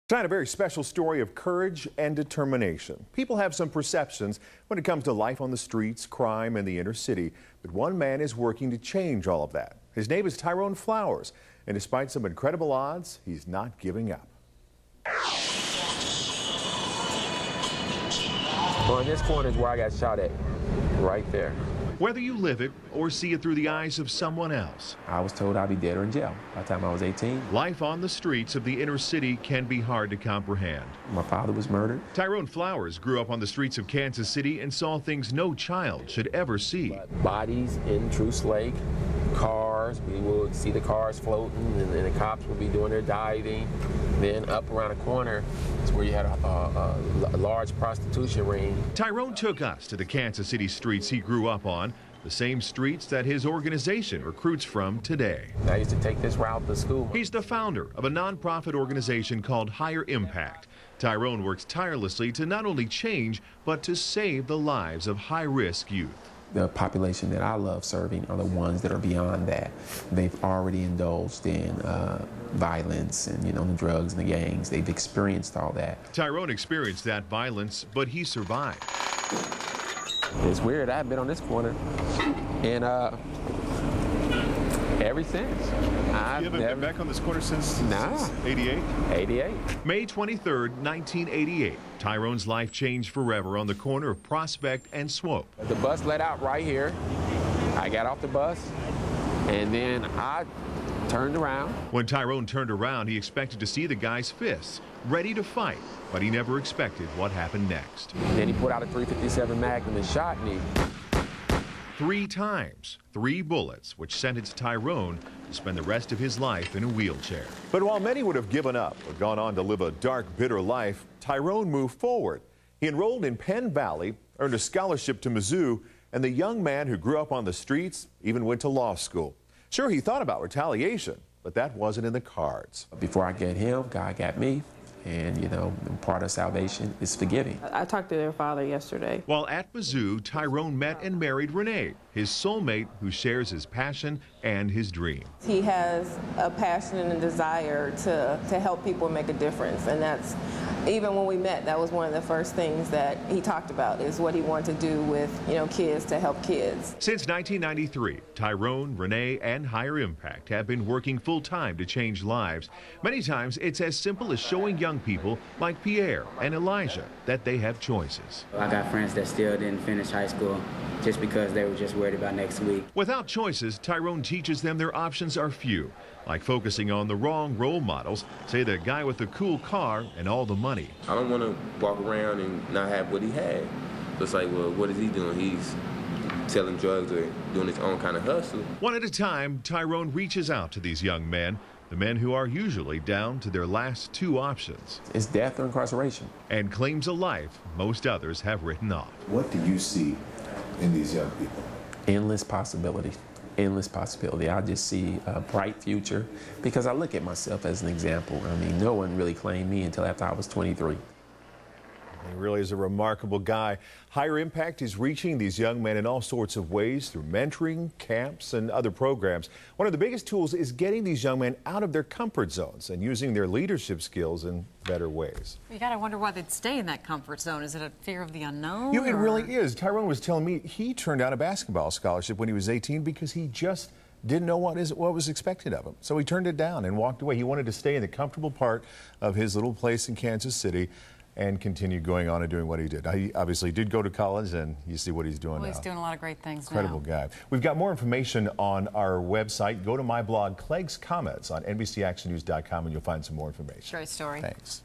Tonight, a very special story of courage and determination. People have some perceptions when it comes to life on the streets, crime, and the inner city. But one man is working to change all of that. His name is Tyrone Flowers, and despite some incredible odds, he's not giving up. Well, in this corner is where I got shot at, right there. Whether you live it or see it through the eyes of someone else, I was told I'd be dead or in jail by the time I was 18. life on the streets of the inner city can be hard to comprehend. My father was murdered. Tyrone Flowers grew up on the streets of Kansas City and saw things no child should ever see. Bodies in Truce Lake, cars, we would see the cars floating, and the cops would be doing their diving. Then up around the corner is where you had a large prostitution ring. Tyrone took us to the Kansas City streets he grew up on, the same streets that his organization recruits from today. I used to take this route to school. He's the founder of a nonprofit organization called M-Pact. Tyrone works tirelessly to not only change, but to save the lives of high-risk youth. The population that I love serving are the ones that are beyond that. They've already indulged in violence and, the drugs and the gangs. They've experienced all that. Tyrone experienced that violence, but he survived. It's weird. I've been on this corner, and ever since. You haven't been back on this corner since 88? 88. May 23rd, 1988. Tyrone's life changed forever on the corner of Prospect and Swope. The bus let out right here. I got off the bus, and then I turned around. When Tyrone turned around, he expected to see the guy's fists, ready to fight, but he never expected what happened next. Then he put out a .357 Magnum and shot me. 3 times, 3 bullets, which sentenced Tyrone to spend the rest of his life in a wheelchair. But while many would have given up or gone on to live a dark, bitter life, Tyrone moved forward. He enrolled in Penn Valley, earned a scholarship to Mizzou, and the young man who grew up on the streets even went to law school. Sure, he thought about retaliation, but that wasn't in the cards. Before I got him, God got me. And, part of salvation is forgiving. I talked to their father yesterday. While at Mizzou, Tyrone met and married Renee, his soulmate who shares his passion and his dream. He has a passion and a desire to help people make a difference. And that's, even when we met, that was one of the first things that he talked about, is what he wanted to do with, kids, to help kids. Since 1993, Tyrone, Renee, and Higher Impact have been working full-time to change lives. Many times, it's as simple as showing young people like Pierre and Elijah that they have choices. I got friends that still didn't finish high school just because they were just worried about next week. Without choices, Tyrone teaches them their options are few, like focusing on the wrong role models, say the guy with the cool car and all the money. I don't want to walk around and not have what he had. So it's like, well, what is he doing? He's selling drugs or doing his own kind of hustle. One at a time, Tyrone reaches out to these young men, the men who are usually down to their last 2 options. It's death or incarceration. And claims a life most others have written off. What do you see in these young people? Endless possibility. Endless possibility. I just see a bright future because I look at myself as an example. I mean, no one really claimed me until after I was 23. He really is a remarkable guy. Higher Impact is reaching these young men in all sorts of ways through mentoring, camps, and other programs. One of the biggest tools is getting these young men out of their comfort zones and using their leadership skills in better ways. You gotta wonder why they'd stay in that comfort zone. Is it a fear of the unknown? It really is. Tyrone was telling me he turned down a basketball scholarship when he was 18 because he just didn't know what was expected of him. So he turned it down and walked away. He wanted to stay in the comfortable part of his little place in Kansas City and continue going on and doing what he did. He obviously did go to college, and you see what he's doing now. He's doing a lot of great things now. Incredible guy. We've got more information on our website. Go to my blog, Clegg's Comments, on NBCActionNews.com, and you'll find some more information. Great story. Thanks.